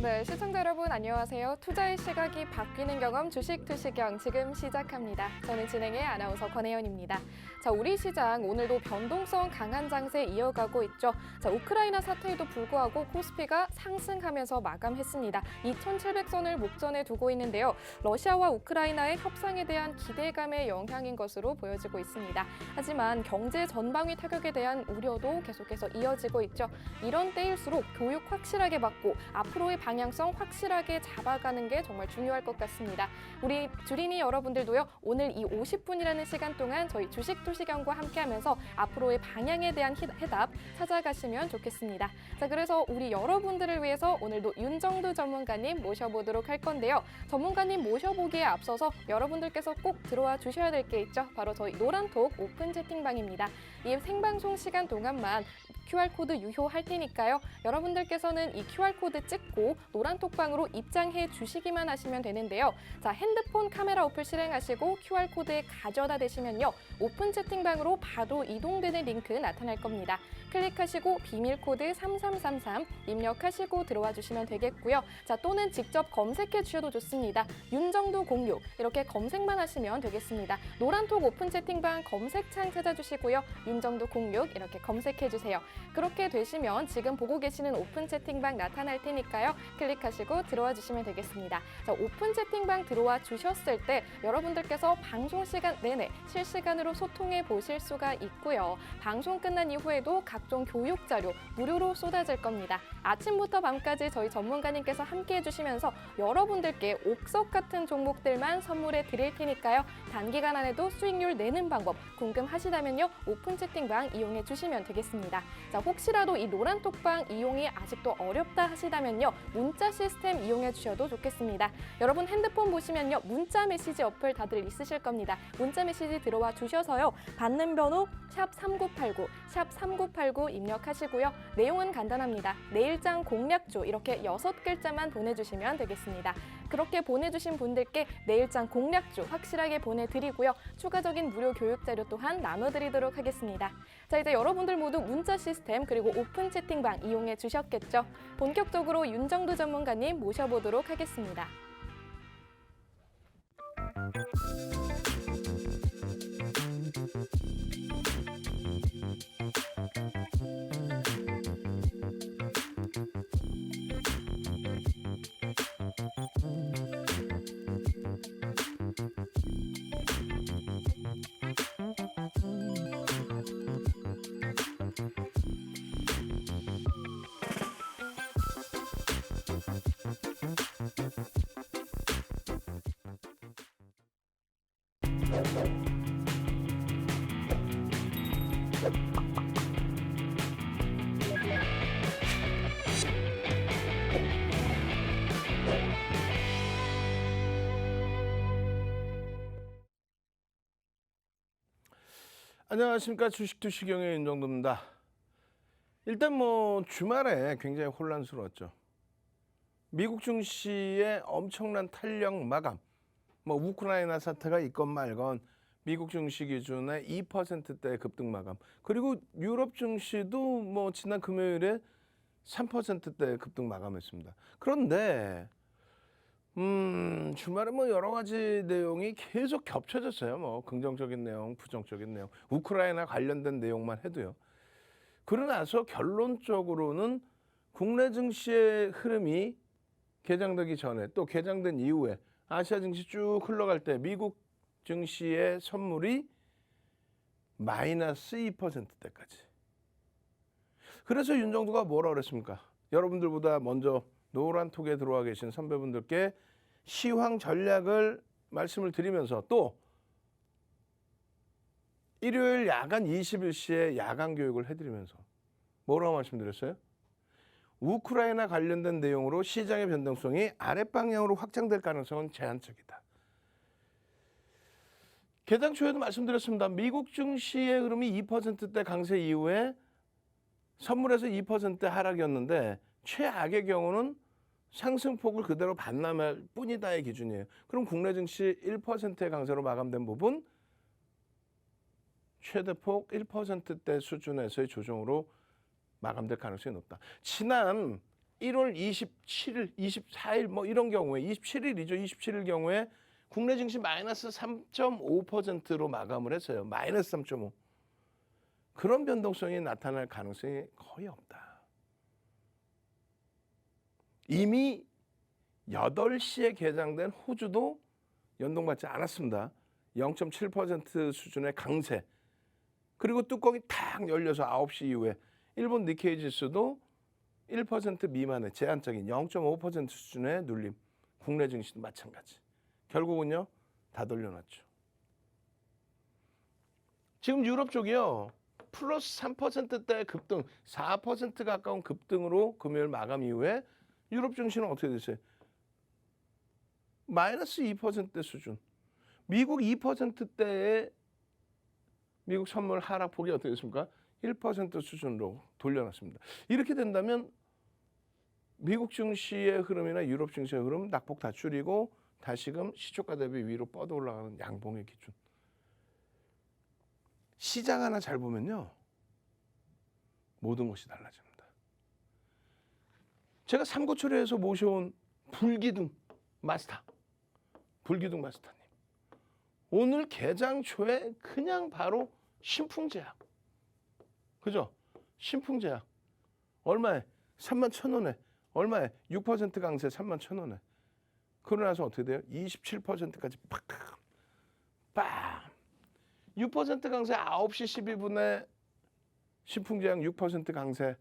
네, 시청자 여러분 안녕하세요. 투자의 시각이 바뀌는 경험 주식 투시경 지금 시작합니다. 저는 진행의 아나운서 권혜연입니다. 자, 우리 시장 오늘도 변동성 강한 장세 이어가고 있죠. 자, 우크라이나 사태에도 불구하고 코스피가 상승하면서 마감했습니다. 2,700선을 목전에 두고 있는데요. 러시아와 우크라이나의 협상에 대한 기대감의 영향인 것으로 보여지고 있습니다. 하지만 경제 전방위 타격에 대한 우려도 계속해서 이어지고 있죠. 이런 때일수록 교육 확실하게 받고 앞으로의 방향성 확실하게 잡아가는 게 정말 중요할 것 같습니다. 우리 주린이 여러분들도요. 오늘 이 50분이라는 시간 동안 저희 주식 투시경과 함께하면서 앞으로의 방향에 대한 해답 찾아가시면 좋겠습니다. 자, 그래서 우리 여러분들을 위해서 오늘도 윤정두 전문가님 모셔보도록 할 건데요. 전문가님 모셔보기에 앞서서 여러분들께서 꼭 들어와 주셔야 될 게 있죠. 바로 저희 노란톡 오픈 채팅방입니다. 이 생방송 시간 동안만 QR코드 유효할 테니까요. 여러분들께서는 이 QR코드 찍고 노란톡방으로 입장해 주시기만 하시면 되는데요. 자, 핸드폰 카메라 어플 실행하시고 QR코드에 가져다 대시면요. 오픈 채팅방으로 바로 이동되는 링크 나타날 겁니다. 클릭하시고 비밀코드 3333 입력하시고 들어와 주시면 되겠고요. 자, 또는 직접 검색해 주셔도 좋습니다. 윤정두 06 이렇게 검색만 하시면 되겠습니다. 노란톡 오픈 채팅방 검색창 찾아주시고요. 윤정두 06 이렇게 검색해 주세요. 그렇게 되시면 지금 보고 계시는 오픈 채팅방 나타날 테니까요. 클릭하시고 들어와 주시면 되겠습니다. 자, 오픈 채팅방 들어와 주셨을 때 여러분들께서 방송 시간 내내 실시간으로 소통해 보실 수가 있고요. 방송 끝난 이후에도 각종 교육 자료 무료로 쏟아질 겁니다. 아침부터 밤까지 저희 전문가님께서 함께 해주시면서 여러분들께 옥석 같은 종목들만 선물해 드릴 테니까요. 단기간 안에도 수익률 내는 방법 궁금하시다면요. 오픈 채팅방 이용해 주시면 되겠습니다. 자, 혹시라도 이 노란톡방 이용이 아직도 어렵다 하시다면요. 문자 시스템 이용해 주셔도 좋겠습니다. 여러분 핸드폰 보시면요. 문자 메시지 어플 다들 있으실 겁니다. 문자 메시지 들어와 주셔서요. 받는 번호 샵3989, 샵3989 입력하시고요. 내용은 간단합니다. 내일장 공략주 이렇게 6글자만 보내주시면 되겠습니다. 그렇게 보내주신 분들께 내일장 공략주 확실하게 보내드리고요. 추가적인 무료 교육 자료 또한 나눠드리도록 하겠습니다. 자, 이제 여러분들 모두 문자 시스템 그리고 오픈 채팅방 이용해 주셨겠죠? 본격적으로 윤정두 전문가님 모셔보도록 하겠습니다. 안녕하십니까. 주식 투시경의 윤정두입니다. 일단 주말에 굉장히 혼란스러웠죠. 미국 증시의 엄청난 탄력 마감, 우크라이나 사태가 있건 말건 미국 증시 기준의 2%대 급등 마감, 그리고 유럽 증시도 지난 금요일에 3%대 급등 마감했습니다. 그런데 주말에 여러 가지 내용이 계속 겹쳐졌어요. 긍정적인 내용, 부정적인 내용, 우크라이나 관련된 내용만 해도요. 그러나서 결론적으로는 국내 증시의 흐름이 개장되기 전에 또 개장된 이후에 아시아 증시 쭉 흘러갈 때 미국 증시의 선물이 마이너스 2%대까지. 그래서 윤정두가 뭐라 그랬습니까? 여러분들보다 먼저 노란톡에 들어와 계신 선배분들께 시황 전략을 말씀을 드리면서 또 일요일 야간 21시에 야간 교육을 해드리면서 뭐라고 말씀드렸어요? 우크라이나 관련된 내용으로 시장의 변동성이 아랫방향으로 확장될 가능성은 제한적이다. 개장 초에도 말씀드렸습니다. 미국 증시의 흐름이 2%대 강세 이후에 선물에서 2% 하락이었는데 최악의 경우는 상승폭을 그대로 반납할 뿐이다의 기준이에요. 그럼 국내 증시 1%의 강세로 마감된 부분 최대폭 1%대 수준에서의 조정으로 마감될 가능성이 높다. 지난 1월 27일, 24일 뭐 이런 경우에 27일이죠. 27일 경우에 국내 증시 마이너스 3.5%로 마감을 했어요. 마이너스 3.5. 그런 변동성이 나타날 가능성이 거의 없다. 이미 8시에 개장된 호주도 연동받지 않았습니다. 0.7% 수준의 강세. 그리고 뚜껑이 탁 열려서 9시 이후에 일본 니케이 지수도 1% 미만의 제한적인 0.5% 수준의 눌림. 국내 증시도 마찬가지. 결국은요, 다 돌려놨죠. 지금 유럽 쪽이요, 플러스 3%대의 급등, 4% 가까운 급등으로 금요일 마감 이후에 유럽 증시는 어떻게 됐어요? 마이너스 2%대 수준. 미국 2%대의 미국 선물 하락폭이 어떻게 됐습니까? 1% 수준으로 돌려놨습니다. 이렇게 된다면 미국 증시의 흐름이나 유럽 증시의 흐름 낙폭 다 줄이고 다시금 시초가 대비 위로 뻗어 올라가는 양봉의 기준. 시장 하나 잘 보면요, 모든 것이 달라집니다. 제가 삼고초려에서 모셔온 불기둥 마스터님, 오늘 개장 초에 그냥 바로 신풍제약, 그죠? 신풍제약 얼마에? 31,000원에. 얼마에? 6% 강세 31,000원에. 그러고 나서 어떻게 돼요? 27%까지 팍! 빵! 6% 강세 9시 12분에 신풍제약 6% 강세.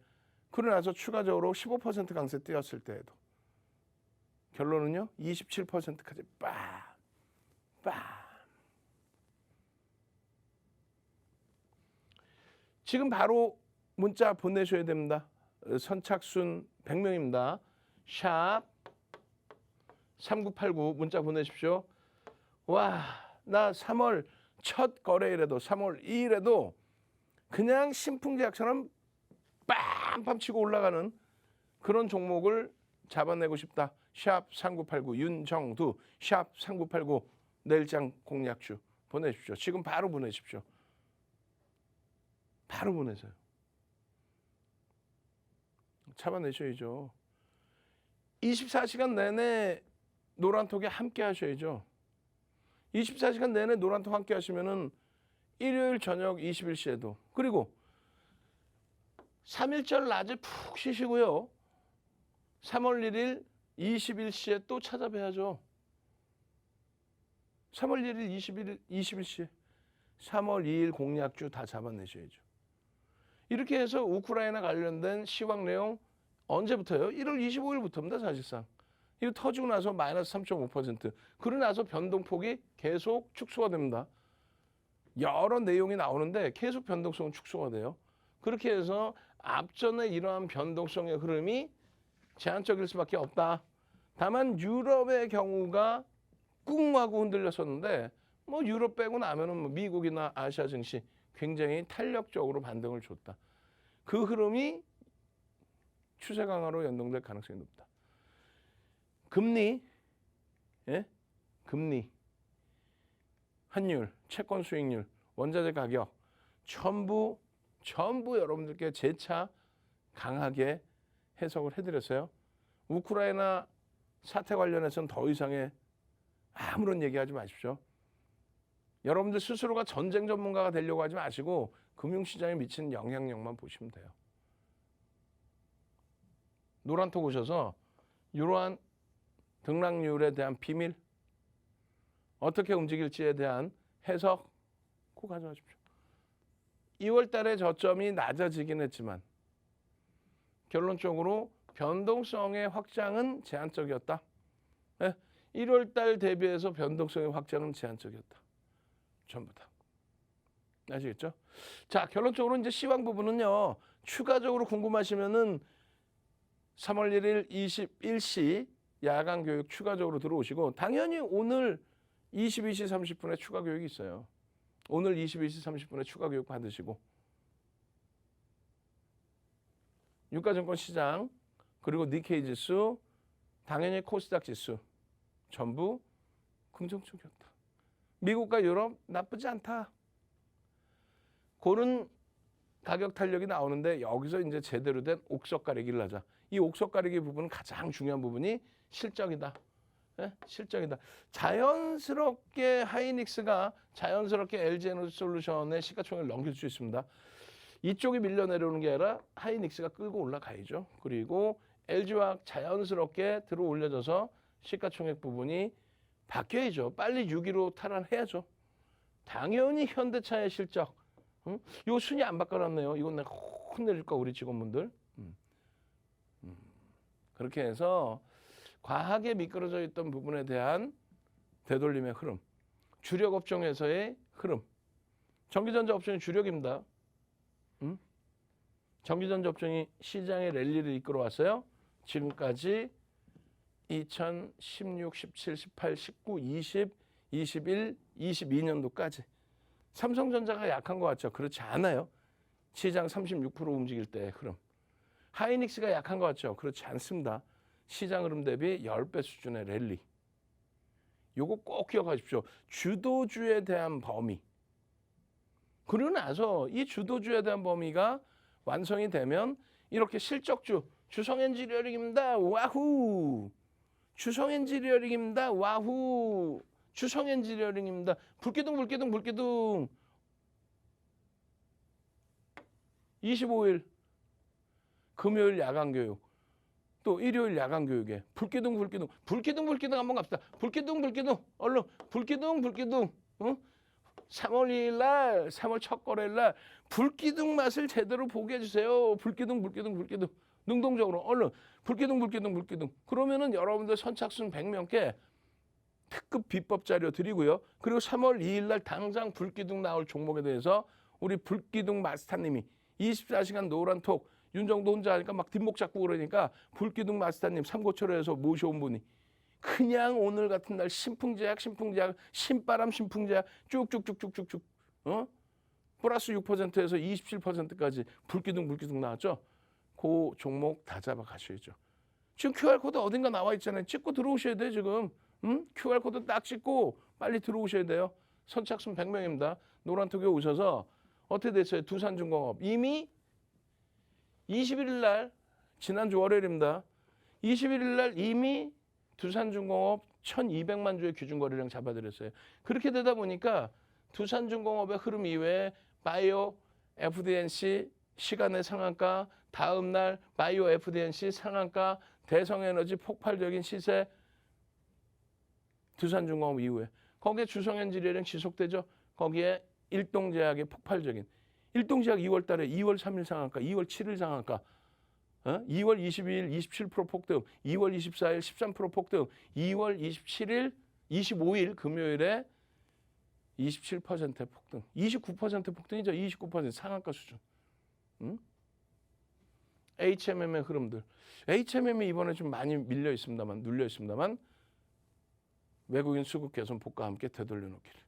그러고 나서 추가적으로 15% 강세 뛰었을 때에도 결론은요, 27%까지 빵! 빵! 지금 바로 문자 보내셔야 됩니다. 선착순 100명입니다. 샵 3989 문자 보내십시오. 와, 나 3월 첫 거래일에도 3월 2일에도 그냥 신풍제약처럼 빰빰 치고 올라가는 그런 종목을 잡아내고 싶다. 샵 3989 윤정두, 샵 3989 내일장 공략주 보내십시오. 지금 바로 보내십시오. 바로 보내세요. 잡아내셔야죠. 24시간 내내 노란톡에 함께 하셔야죠. 24시간 내내 노란톡 함께 하시면은 일요일 저녁 21시에도, 그리고 3일절 낮에 푹 쉬시고요. 3월 1일 21시에 또 찾아뵈야죠. 3월 1일 21시에 3월 2일 공략주 다 잡아내셔야죠. 이렇게 해서 우크라이나 관련된 시황 내용 언제부터요? 1월 25일부터입니다, 사실상. 이거 터지고 나서 마이너스 3.5%. 그러고 나서 변동폭이 계속 축소가 됩니다. 여러 내용이 나오는데 계속 변동성은 축소가 돼요. 그렇게 해서 앞전에 이러한 변동성의 흐름이 제한적일 수밖에 없다. 다만 유럽의 경우가 꿍 하고 흔들렸었는데 뭐 유럽 빼고 나면은 뭐 미국이나 아시아 증시 굉장히 탄력적으로 반등을 줬다. 그 흐름이 추세 강화로 연동될 가능성이 높다. 금리, 예? 금리, 환율, 채권 수익률, 원자재 가격 전부 여러분들께 재차 강하게 해석을 해드렸어요. 우크라이나 사태 관련해서는 더 이상의 아무런 얘기하지 마십시오. 여러분들 스스로가 전쟁 전문가가 되려고 하지 마시고 금융시장에 미치는 영향력만 보시면 돼요. 노란톡 오셔서 이러한 등락률에 대한 비밀, 어떻게 움직일지에 대한 해석 꼭 가져가십시오. 2월 달에 저점이 낮아지긴 했지만 결론적으로 변동성의 확장은 제한적이었다. 1월 달 대비해서 변동성의 확장은 제한적이었다. 전부 다. 아시겠죠? 자, 결론적으로 이제 시황 부분은요, 추가적으로 궁금하시면은 3월 1일 21시 야간 교육 추가적으로 들어오시고, 당연히 오늘 22시 30분에 추가 교육이 있어요. 오늘 22시 30분에 추가 교육 받으시고, 유가증권 시장, 그리고 니케이 지수, 당연히 코스닥 지수 전부 긍정적이었다. 미국과 유럽 나쁘지 않다. 그런 가격 탄력이 나오는데 여기서 이제 제대로 된 옥석 가리기를 하자. 이 옥석 가리기 부분은 가장 중요한 부분이 실적이다. 예? 실적이다. 자연스럽게 하이닉스가 자연스럽게 LG에너지솔루션의 시가총액을 넘길 수 있습니다. 이쪽이 밀려 내려오는 게 아니라 하이닉스가 끌고 올라가야죠. 그리고 LG화학 자연스럽게 들어 올려져서 시가총액 부분이 바뀌어야죠. 빨리 6위로 탈환해야죠. 당연히 현대차의 실적. 이거 순위 안 바꿔놨네요. 이건 내가 혼내줄까 우리 직원분들. 그렇게 해서 과하게 미끄러져 있던 부분에 대한 되돌림의 흐름. 주력 업종에서의 흐름. 전기전자 업종이 주력입니다. 전기전자 업종이 시장의 랠리를 이끌어왔어요. 지금까지 2016, 17, 18, 19, 20, 21, 22년도까지 삼성전자가 약한 것 같죠? 그렇지 않아요. 시장 36% 움직일 때의 흐름. 하이닉스가 약한 것 같죠? 그렇지 않습니다. 시장 흐름 대비 10배 수준의 랠리. 요거 꼭 기억하십시오. 주도주에 대한 범위. 그러고 나서 이 주도주에 대한 범위가 완성이 되면 이렇게 실적주, 주성엔지니어링입니다. 와후! 주성엔지니어링입니다. 와후! 주성엔지니어링입니다. 불기둥. 25일 금요일 야간 교육. 또 일요일 야간 교육에 불기둥 한번 갑시다. 불기둥 얼른 불기둥 3월 2일 날 3월 첫 거래일 날 불기둥 맛을 제대로 보게 해주세요. 불기둥 능동적으로 얼른 불기둥 그러면은 여러분들 선착순 100명께 특급 비법 자료 드리고요. 그리고 3월 2일 날 당장 불기둥 나올 종목에 대해서 우리 불기둥 마스터님이 24시간 노란 톡 윤정도 혼자 하니까 막 뒷목 잡고 그러니까 불기둥 마스터님 삼고초려에서 모셔온 분이 그냥 오늘 같은 날 신풍제약 신바람 신풍제약 쭉쭉쭉쭉쭉쭉 플러스 6%에서 27%까지 불기둥 나왔죠. 그 종목 다 잡아 가셔야죠. 지금 QR코드 어딘가 나와 있잖아요. 찍고 들어오셔야 돼요 지금. QR코드 딱 찍고 빨리 들어오셔야 돼요. 선착순 100명입니다. 노란톡에 오셔서 어떻게 됐어요? 두산중공업 이미 21일 날 지난주 월요일입니다. 21일 날 이미 두산중공업 1200만 주의 기준거래량 잡아드렸어요. 그렇게 되다 보니까 두산중공업의 흐름 이외에 바이오 FDNC 시간의 상한가, 다음 날 바이오 FDNC 상한가, 대성에너지 폭발적인 시세, 두산중공업 이후에 거기에 주성엔지니어링 지속되죠. 거기에 일동제약의 폭발적인 일동제약 2월 달에 2월 3일 상한가, 2월 7일 상한가, 2월 22일 27% 폭등, 2월 24일 13% 폭등, 2월 27일 25일 금요일에 27% 폭등, 29% 폭등이죠. 29% 상한가 수준. HMM의 흐름들. HMM이 이번에 좀 많이 눌려 있습니다만 외국인 수급 개선 폭과 함께 되돌려 놓기를.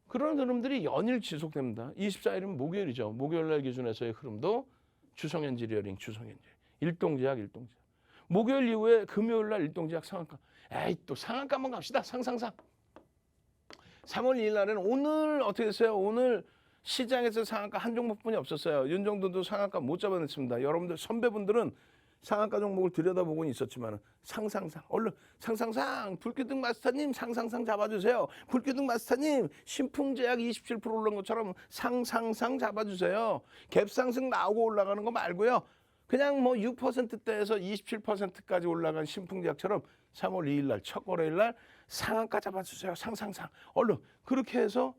그런 흐름들이 연일 지속됩니다. 24일은 목요일이죠. 목요일 날 기준에서의 흐름도 주성엔지니어링. 일동제약. 목요일 이후에 금요일 날 일동제약 상한가. 또 상한가 한번 갑시다. 상상. 3월 2일 날에는 오늘 어떻게 됐어요? 오늘 시장에서 상한가 한 종목뿐이 없었어요. 윤정도도 상한가 못 잡아냈습니다. 여러분들 선배분들은 상한가 종목을 들여다보고는 있었지만 얼른 상상상 불기둥 마스터님 상상상 잡아주세요. 불기둥 마스터님 신풍제약 27% 오른 것처럼 상상상 잡아주세요. 갭상승 나오고 올라가는 거 말고요. 그냥 뭐 6%대에서 27%까지 올라간 신풍제약처럼 3월 2일 날 첫 거래일 날 상한가 잡아주세요. 상상상 얼른 그렇게 해서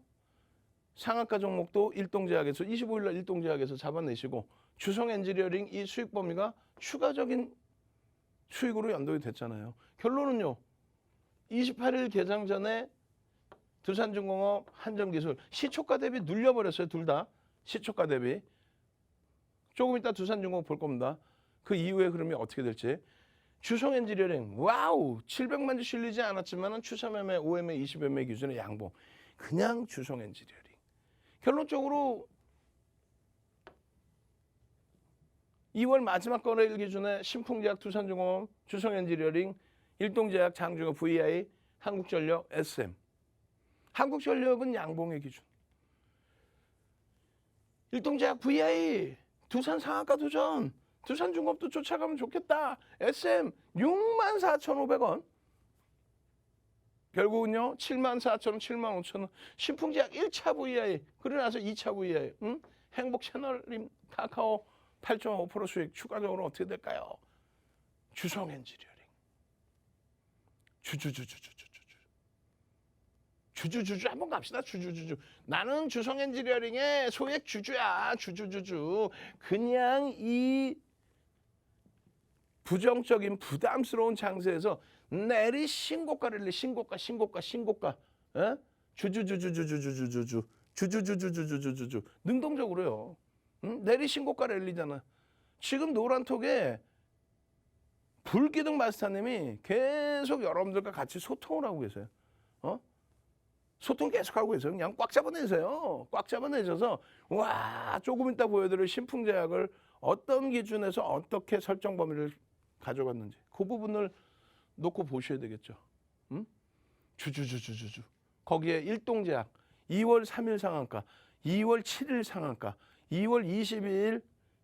상한가 종목도 일동제약에서 25일 날 일동제약에서 잡아내시고 주성엔지니어링 이 수익 범위가 추가적인 수익으로 연동이 됐잖아요. 결론은요. 28일 개장 전에 두산중공업, 한점기술 시초가 대비 눌려버렸어요. 둘 다. 시초가 대비. 조금 이따 두산중공업 볼 겁니다. 그 이후의 흐름이 어떻게 될지. 주성엔지니어링 와우 700만 주 실리지 않았지만 추세매매, OMA, 20매매 기준의 양봉. 그냥 주성엔지니어링. 결론적으로 2월 마지막 거래일 기준에 신풍제약, 두산중공업, 주성엔지니어링, 일동제약, 장중업, VI, 한국전력, SM. 한국전력은 양봉의 기준. 일동제약 VI, 두산 상한가 도전, 두산중공업도 쫓아가면 좋겠다. SM 64,500원. 결국은요 74,000원, 75,000원. 신풍제약 1차 VI, 그러고 나서 2차 VI. 응? 행복 채널임 카카오 8.5% 수익 추가적으로 어떻게 될까요? 주성 엔지니어링. 주주 한번 갑시다. 주주. 나는 주성 엔지니어링의 소액 주주야. 주주. 그냥 이 부정적인 부담스러운 장세에서 내리 신고가 랠리 신고가. 에? 주주주주주주주주주 능동적으로요. 응? 내리 신고가 랠리잖아. 지금 노란톡에 불기둥 마스터님이 계속 여러분들과 같이 소통을 하고 계세요. 소통 계속하고 계세요. 그냥 꽉 잡아내세요. 꽉 잡아내셔서 와 조금 이따 보여드릴 신풍제약을 어떤 기준에서 어떻게 설정 범위를 가져갔는지 그 부분을 놓고 보셔야 되겠죠. 응? 주주. 거기에 일동제약 2월 3일 상한가, 2월 7일 상한가, 2월 22일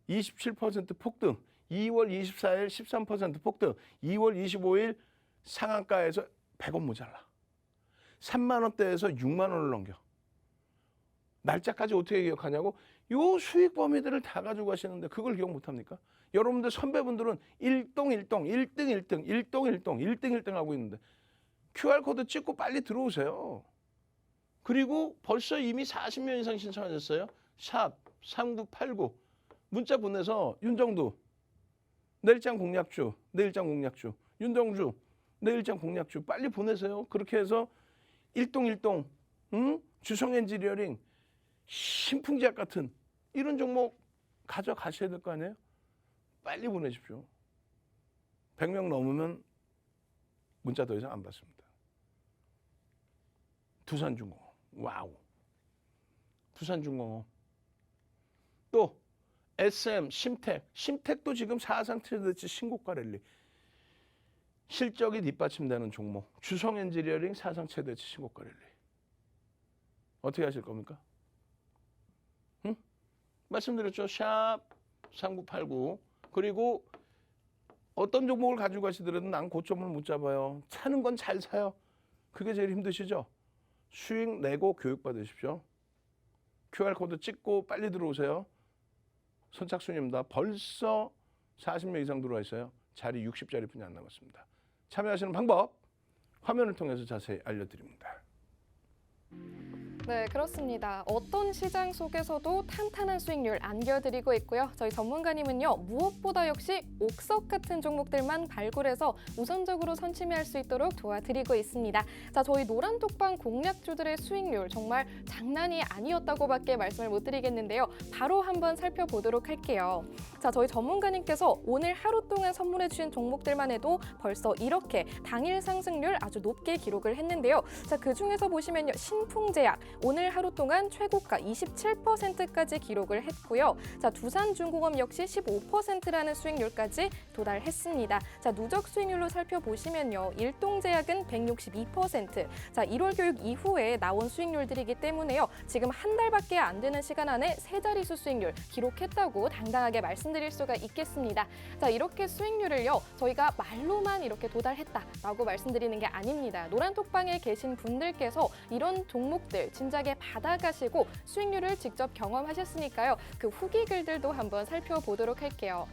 27% 폭등, 2월 24일 13% 폭등, 2월 25일 상한가에서 100원 모자라. 3만 원대에서 6만 원을 넘겨. 날짜까지 어떻게 기억하냐고? 요 수익 범위들을 다 가지고 가시는데 그걸 기억 못 합니까? 여러분들 선배분들은 1등 하고 있는데 QR코드 찍고 빨리 들어오세요. 그리고 벌써 이미 40명 이상 신청하셨어요. 샵 3989 문자 보내서 윤정두 내일장 공략주, 윤정주 내일장 공략주 빨리 보내세요. 그렇게 해서 일동, 주성 엔지니어링, 신풍제약 같은 이런 종목 가져가셔야 될 거 아니에요? 빨리 보내십시오. 100명 넘으면 문자 더 이상 안 받습니다. 두산중공업, 와우. 두산중공업. 또 SM, 심택도 지금 사상 트레이드치 신고가 랠리. 실적이 뒷받침되는 종목. 주성 엔지니어링 사상 최대치 신고가 랠리. 어떻게 하실 겁니까? 응? 말씀드렸죠. 샵 3989. 그리고 어떤 종목을 가지고 가시더라도 난 고점을 못 잡아요. 사는 건 잘 사요. 그게 제일 힘드시죠? 수익 내고 교육받으십시오. QR코드 찍고 빨리 들어오세요. 선착순입니다. 벌써 40명 이상 들어와 있어요. 자리 60자리뿐이 안 남았습니다. 참여하시는 방법 화면을 통해서 자세히 알려드립니다. 네, 그렇습니다. 어떤 시장 속에서도 탄탄한 수익률 안겨드리고 있고요. 저희 전문가님은요, 무엇보다 역시 옥석 같은 종목들만 발굴해서 우선적으로 선취매할 수 있도록 도와드리고 있습니다. 자, 저희 노란톡방 공략주들의 수익률 정말 장난이 아니었다고밖에 말씀을 못 드리겠는데요. 바로 한번 살펴보도록 할게요. 자, 저희 전문가님께서 오늘 하루 동안 선물해 주신 종목들만 해도 벌써 이렇게 당일 상승률 아주 높게 기록을 했는데요. 자, 그중에서 보시면요, 신풍제약 오늘 하루 동안 최고가 27%까지 기록을 했고요. 자, 두산중공업 역시 15%라는 수익률까지 도달했습니다. 자, 누적 수익률로 살펴보시면요. 일동제약은 162%. 자, 1월 교육 이후에 나온 수익률들이기 때문에요. 지금 한 달밖에 안 되는 시간 안에 세 자릿수 수익률 기록했다고 당당하게 말씀드릴 수가 있겠습니다. 자, 이렇게 수익률을요. 저희가 말로만 이렇게 도달했다라고 말씀드리는 게 아닙니다. 노란톡방에 계신 분들께서 이런 종목들 진작에 받아가시고 수익률을 직접 경험하셨으니까요. 그 후기 글들도 한번 살펴보도록 할게요.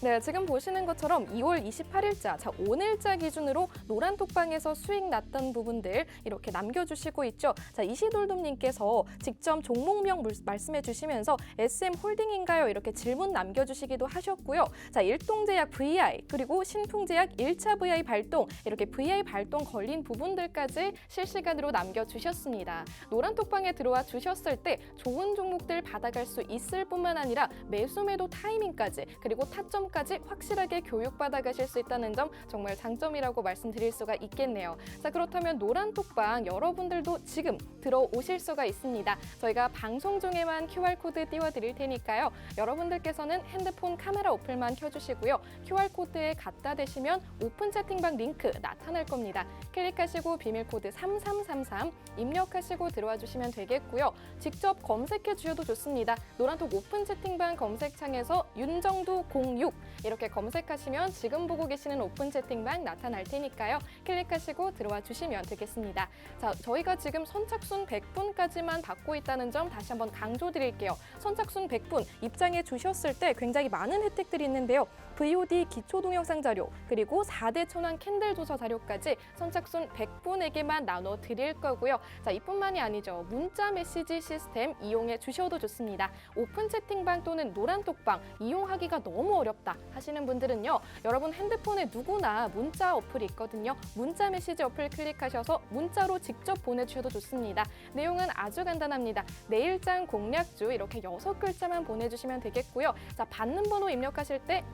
네, 지금 보시는 것처럼 2월 28일자, 자 오늘자 기준으로 노란톡방에서 수익 났던 부분들 이렇게 남겨주시고 있죠. 자, 이시돌돔님께서 직접 종목명 말씀해 주시면서 SM홀딩인가요? 이렇게 질문 남겨주시기도 하셨고요. 자, 일동제약 VI 그리고 신풍제약 1차 VI 발동 이렇게 VI 발동 걸린 부분들까지 실시간으로 남겨주셨습니다. 노란톡방에 들어와 주셨을 때 좋은 종목들 받아갈 수 있을 뿐만 아니라 매수 매도 타이밍까지 그리고 타점 정보까지 확실하게 교육받아 가실 수 있다는 점 정말 장점이라고 말씀드릴 수가 있겠네요. 자, 그렇다면 노란톡방 여러분들도 지금 들어오실 수가 있습니다. 저희가 방송 중에만 QR코드 띄워드릴 테니까요. 여러분들께서는 핸드폰 카메라 어플만 켜주시고요. QR코드에 갖다 대시면 오픈 채팅방 링크 나타날 겁니다. 클릭하시고 비밀코드 3333 입력하시고 들어와 주시면 되겠고요. 직접 검색해 주셔도 좋습니다. 노란톡 오픈 채팅방 검색창에서 윤정두 06 이렇게 검색하시면 지금 보고 계시는 오픈 채팅방 나타날 테니까요. 클릭하시고 들어와 주시면 되겠습니다. 자, 저희가 지금 선착순 100분까지만 받고 있다는 점 다시 한번 강조드릴게요. 선착순 100분 입장해 주셨을 때 굉장히 많은 혜택들이 있는데요. VOD 기초 동영상 자료 그리고 4대 천왕 캔들 조사 자료까지 선착순 100분에게만 나눠 드릴 거고요. 자, 이뿐만이 아니죠. 문자 메시지 시스템 이용해 주셔도 좋습니다. 오픈 채팅방 또는 노란톡방 이용하기가 너무 어렵다 하시는 분들은요. 여러분 핸드폰에 누구나 문자 어플이 있거든요. 문자 메시지 어플 클릭하셔서 문자로 직접 보내주셔도 좋습니다. 내용은 아주 간단합니다. 내일장 공략주 이렇게 6글자만 보내주시면 되겠고요. 자, 받는 번호 입력하실 때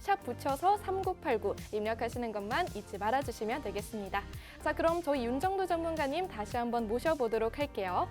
샵 붙여서 3989 입력하시는 것만 잊지 말아주시면 되겠습니다. 자, 그럼 저희 윤정두 전문가님 다시 한번 모셔보도록 할게요.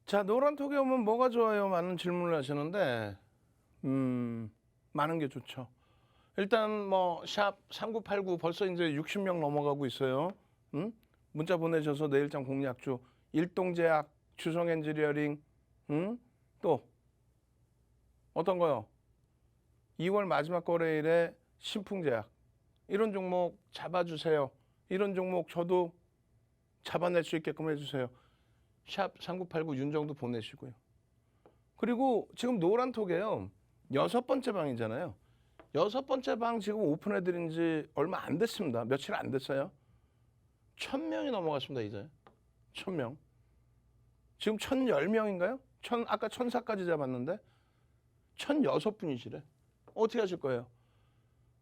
자, 노란톡에 오면 뭐가 좋아요? 많은 질문을 하시는데 많은 게 좋죠. 일단 뭐 샵 3989 벌써 이제 60명 넘어가고 있어요. 문자 보내셔서 내일장 공략주, 일동제약, 주성 엔지니어링, 또 어떤 거요? 2월 마지막 거래일에 신풍제약 이런 종목 잡아주세요. 이런 종목 저도 잡아낼 수 있게끔 해주세요. 샵 3989 윤정도 보내시고요. 그리고 지금 노란톡에요. 6번째 방이잖아요. 6번째 방 지금 오픈해드린 지 얼마 안 됐습니다. 며칠 안 됐어요. 1000명이 넘어갔습니다. 이제 1000명. 지금 1010명인가요? 아까 1004까지 잡았는데 1006분이시래. 어떻게 하실 거예요?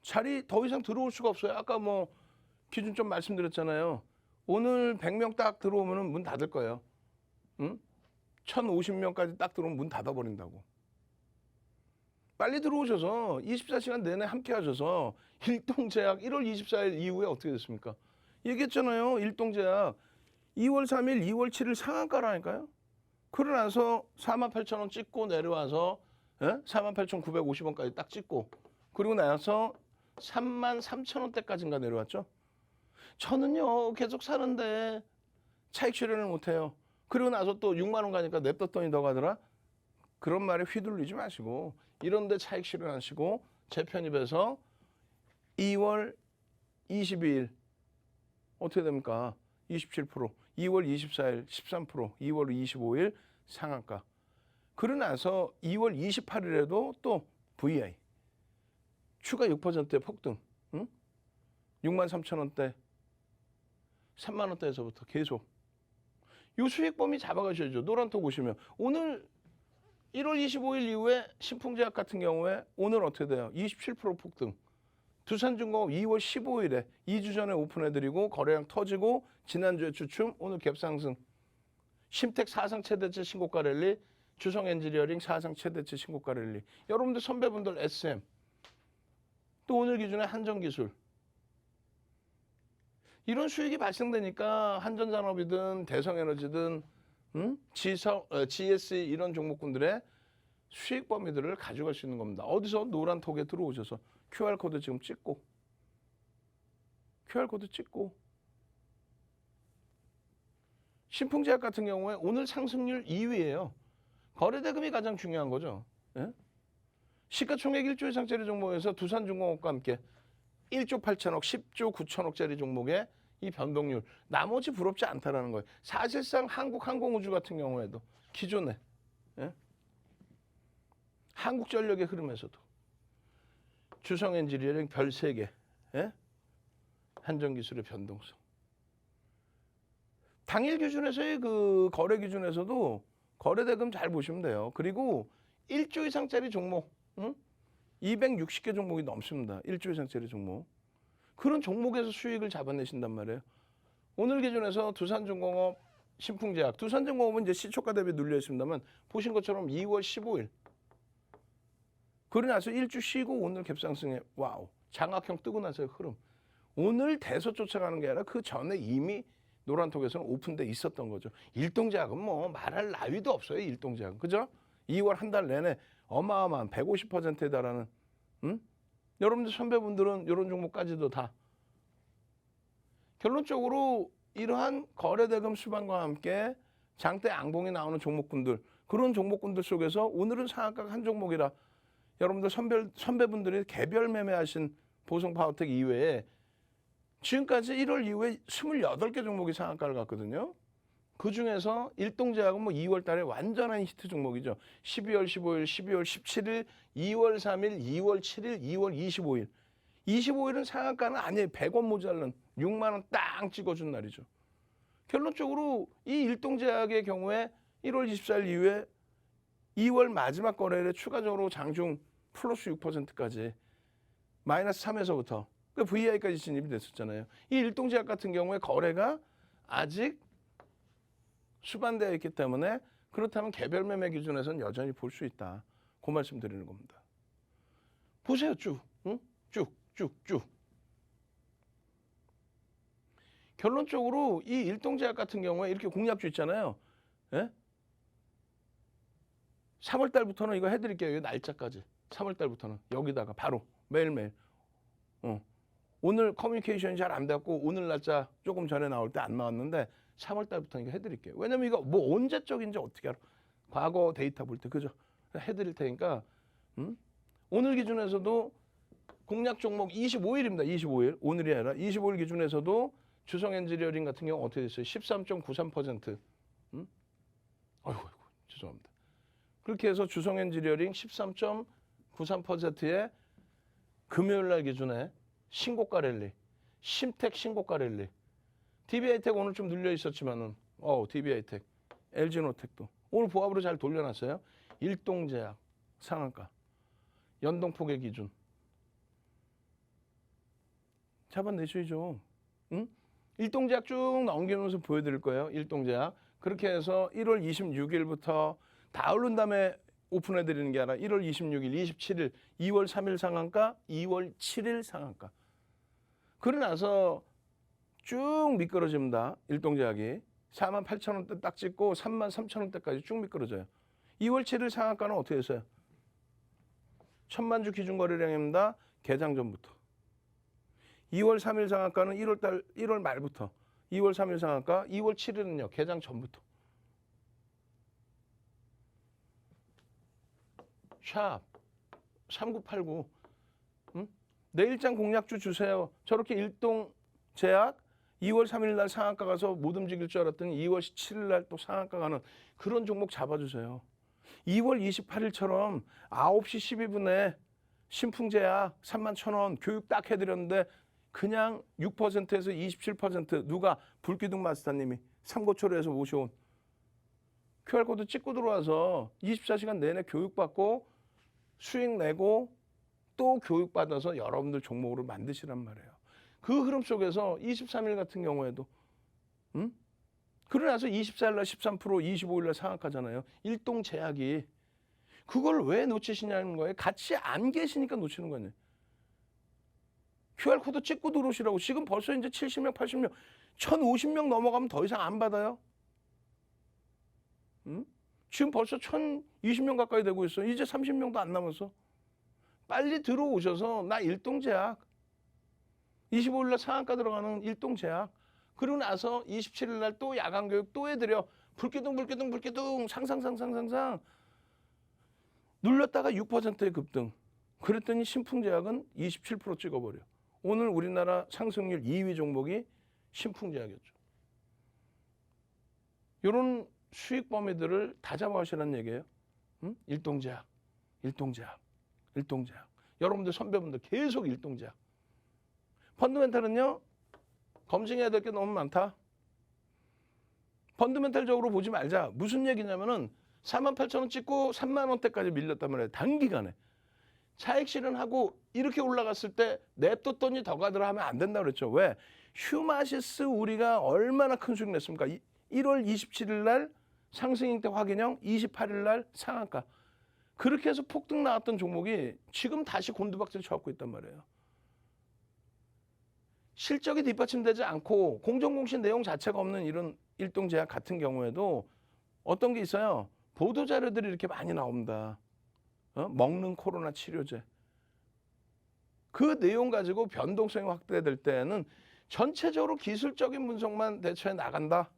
자리 더 이상 들어올 수가 없어요. 아까 뭐 기준 좀 말씀드렸잖아요. 오늘 100명 딱 들어오면 문 닫을 거예요. 1050명까지 딱 들어오면 문 닫아버린다고. 빨리 들어오셔서 24시간 내내 함께 하셔서 일동제약 1월 24일 이후에 어떻게 됐습니까? 얘기했잖아요. 일동제약 2월 3일, 2월 7일 상한가라니까요. 그러고 나서 48,000원 찍고 내려와서 48,950원까지 딱 찍고 그리고 나서 33,000원대까지인가 내려왔죠. 저는요 계속 사는데 차익 실현을 못해요. 그리고 나서 또 6만 원 가니까 냅뒀더니 더 가더라. 그런 말에 휘둘리지 마시고 이런 데 차익 실현하시고 제 편입에서 2월 22일 어떻게 됩니까? 27%, 2월 24일 13%, 2월 25일 상한가. 그러고 나서 2월 28일에도 또 VI 추가 6%의 폭등. 63,000원대, 3만 원대에서부터 계속 요 수익 범위 잡아가셔야죠. 노란톡 보시면 오늘 1월 25일 이후에 신풍제약 같은 경우에 오늘 어떻게 돼요? 27% 폭등. 두산중공업 2월 15일에 2주 전에 오픈해드리고 거래량 터지고 지난주에 주춤 오늘 갭상승. 심텍 사상 최대치 신고가 랠리, 주성 엔지니어링 사상 최대치 신고가 랠리. 여러분들 선배분들 SM 또 오늘 기준에 한전기술 이런 수익이 발생되니까 한전산업이든 대성에너지든 GS 이런 종목군들의 수익 범위들을 가져갈 수 있는 겁니다. 어디서 노란톡에 들어오셔서 QR코드 지금 찍고 QR코드 찍고 신풍제약 같은 경우에 오늘 상승률 2위예요. 거래대금이 가장 중요한 거죠. 예? 시가총액 1조 이상짜리 종목에서 두산중공업과 함께 1조 8천억, 10조 9천억짜리 종목에 이 변동률 나머지 부럽지 않다라는 거예요. 사실상 한국항공우주 같은 경우에도 기존에 예? 한국전력의 흐름에서도 주성엔지니어링 별 3개, 예? 한전기술의 변동성. 당일 기준에서의 그 거래 기준에서도 거래대금 잘 보시면 돼요. 그리고 1조 이상짜리 종목, 260개 종목이 넘습니다. 1조 이상짜리 종목. 그런 종목에서 수익을 잡아내신단 말이에요. 오늘 기준에서 두산중공업, 신풍제약. 두산중공업은 이제 시초가 대비 눌려 있습니다만 보신 것처럼 2월 15일. 그러고 나서 1주 쉬고 오늘 갭상승에 와우. 장악형 뜨고 나서의 흐름. 오늘 대서 쫓아가는 게 아니라 그 전에 이미 노란톡에서는 오픈돼 있었던 거죠. 일동제약은 뭐 말할 나위도 없어요. 일동제약은. 그죠? 2월 한 달 내내 어마어마한 150%에 달하는 여러분들 선배분들은 이런 종목까지도 다 결론적으로 이러한 거래대금 수반과 함께 장대 앙봉이 나오는 종목군들 그런 종목군들 속에서 오늘은 상한가가 한 종목이라 여러분들 선배분들이 개별 매매하신 보성파워텍 이외에 지금까지 1월 이후에 28개 종목이 상한가를 갔거든요. 그중에서 일동제약은 뭐 2월 달에 완전한 히트 종목이죠. 12월 15일, 12월 17일, 2월 3일, 2월 7일, 2월 25일. 25일은 상한가는 아니에요. 100원 모자른 6만 원 땅 찍어준 날이죠. 결론적으로 이 일동제약의 경우에 1월 24일 이후에 2월 마지막 거래일에 추가적으로 장중 플러스 6%까지 마이너스 3에서부터 그 VI까지 진입이 됐었잖아요. 이 일동제약 같은 경우에 거래가 아직 수반되어 있기 때문에 그렇다면 개별 매매 기준에서는 여전히 볼 수 있다. 그 말씀 드리는 겁니다. 보세요. 쭉. 응? 쭉. 결론적으로 이 일동제약 같은 경우에 이렇게 공략주 있잖아요. 예? 3월 달부터는 이거 해드릴게요. 날짜까지. 3월 달부터는 여기다가 바로 매일매일. 오늘 커뮤니케이션이 잘 안 됐고 오늘 날짜 조금 전에 나올 때 안 나왔는데 3월 달부터 이거 해드릴게요. 왜냐면 이거 뭐 언제적인지 어떻게 알아? 과거 데이터 볼 때 그죠? 해드릴 테니까 오늘 기준에서도 공략 종목 25일입니다. 25일 오늘이 아니라 25일 기준에서도 주성엔지니어링 같은 경우 어떻게 됐어요? 13.93%. 아이고 죄송합니다. 그렇게 해서 주성엔지니어링 13.93%의 금요일 날 기준에 신고가 랠리, 심택 신고가 랠리. DB하이텍 오늘 좀 눌려 있었지만은 DB하이텍, LG노텍도 오늘 보합으로 잘 돌려놨어요. 일동제약 상한가, 연동폭의 기준 잡아내셔야죠. 응? 일동제약 쭉 넘기면서 보여드릴 거예요. 일동제약 그렇게 해서 1월 26일부터 다 오른 다음에 오픈해드리는 게 아니라 1월 26일, 27일, 2월 3일 상한가, 2월 7일 상한가. 그러고 나서 쭉 미끄러집니다. 일동제약이 48,000원대 딱 찍고 33,000원대까지 쭉 미끄러져요. 2월 7일 상한가는 어떻게 했어요? 1000만주 기준 거래량입니다. 개장 전부터. 2월 3일 상한가는 1월 말부터. 2월 3일 상한가, 2월 7일은요. 개장 전부터. 샵 3989. 내일장 공략주 주세요. 저렇게 일동제약 2월 3일 날 상한가 가서 못 움직일 줄 알았더니 2월 17일 날 또 상한가 가는 그런 종목 잡아주세요. 2월 28일처럼 9시 12분에 신풍제약 31,000원 교육 딱 해드렸는데 그냥 6%에서 27% 누가 불기둥 마스터님이 삼고초려에서 모셔온 QR코드 찍고 들어와서 24시간 내내 교육받고 수익 내고 또 교육받아서 여러분들 종목으로 만드시란 말이에요. 그 흐름 속에서 23일 같은 경우에도 그러고 나서 24일 날 13%, 25일 날 상한가잖아요. 일동제약이 그걸 왜 놓치시냐는 거예요. 같이 안 계시니까 놓치는 거예요. QR코드 찍고 들어오시라고. 지금 벌써 이제 70명, 80명, 1,050명 넘어가면 더 이상 안 받아요. 지금 벌써 1,020명 가까이 되고 있어. 이제 30명도 안 남았어. 빨리 들어오셔서 나 일동제약 25일 날 상한가 들어가는 일동제약 그러고 나서 27일 날 또 야간교육 또 해드려. 불기둥 상상 눌렀다가 6%의 급등. 그랬더니 신풍제약은 27% 찍어버려. 오늘 우리나라 상승률 2위 종목이 신풍제약이었죠. 이런 수익 범위들을 다 잡아가시라는 얘기예요. 응? 일동제약. 여러분들 선배분들 계속 일동제약. 펀드멘탈은요. 검증해야 될 게 너무 많다. 펀드멘탈적으로 보지 말자. 무슨 얘기냐면은 48,000원 찍고 3만 원대까지 밀렸단 말이에요. 단기간에. 차익 실현하고 이렇게 올라갔을 때 냅뒀더니 더 가더라 하면 안 된다 그랬죠. 왜? 휴마시스 우리가 얼마나 큰 수익 냈습니까? 1월 27일 날 상승일 때 확인형, 28일 날 상한가. 그렇게 해서 폭등 나왔던 종목이 지금 다시 곤두박질 쳐갖고 있단 말이에요. 실적이 뒷받침되지 않고 공정공시 내용 자체가 없는 이런 일동제약 같은 경우에도 어떤 게 있어요? 보도자료들이 이렇게 많이 나옵니다. 먹는 코로나 치료제. 그 내용 가지고 변동성이 확대될 때는 전체적으로 기술적인 분석만 대처해 나간다.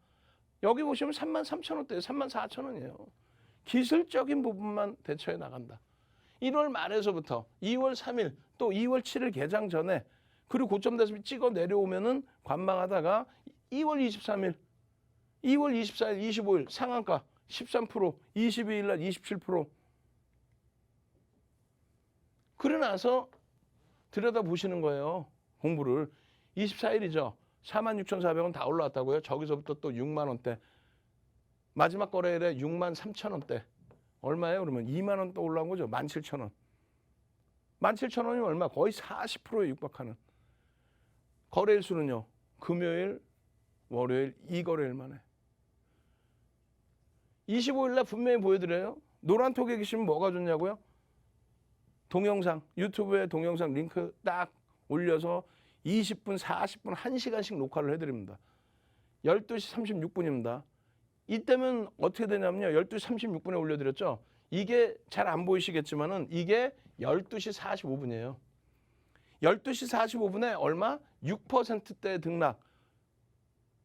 여기 보시면 33,000원대예요. 34,000원이에요. 기술적인 부분만 대처해 나간다. 1월 말에서부터 2월 3일 또 2월 7일 개장 전에 그리고 고점 대비 찍어 내려오면은 관망하다가 2월 23일, 2월 24일, 25일 상한가 13%, 22일 날 27%. 그래 나서 들여다보시는 거예요. 공부를. 24일이죠. 46,400원 다 올라왔다고요. 저기서부터 또 6만 원대. 마지막 거래일에 6만 3천 원대. 얼마예요? 그러면 2만 원 또 올라온 거죠. 17,000원. 17,000원이 얼마? 거의 40%에 육박하는. 거래일 수는요. 금요일, 월요일, 이 거래일만 해. 25일 날 분명히 보여드려요. 노란톡에 계시면 뭐가 좋냐고요? 동영상, 유튜브에 동영상 링크 딱 올려서 20분, 40분, 1시간씩 녹화를 해드립니다. 12시 36분입니다. 이때면 어떻게 되냐면요. 12시 36분에 올려드렸죠. 이게 잘 안 보이시겠지만은 이게 12시 45분이에요. 12시 45분에 얼마? 6%대 등락.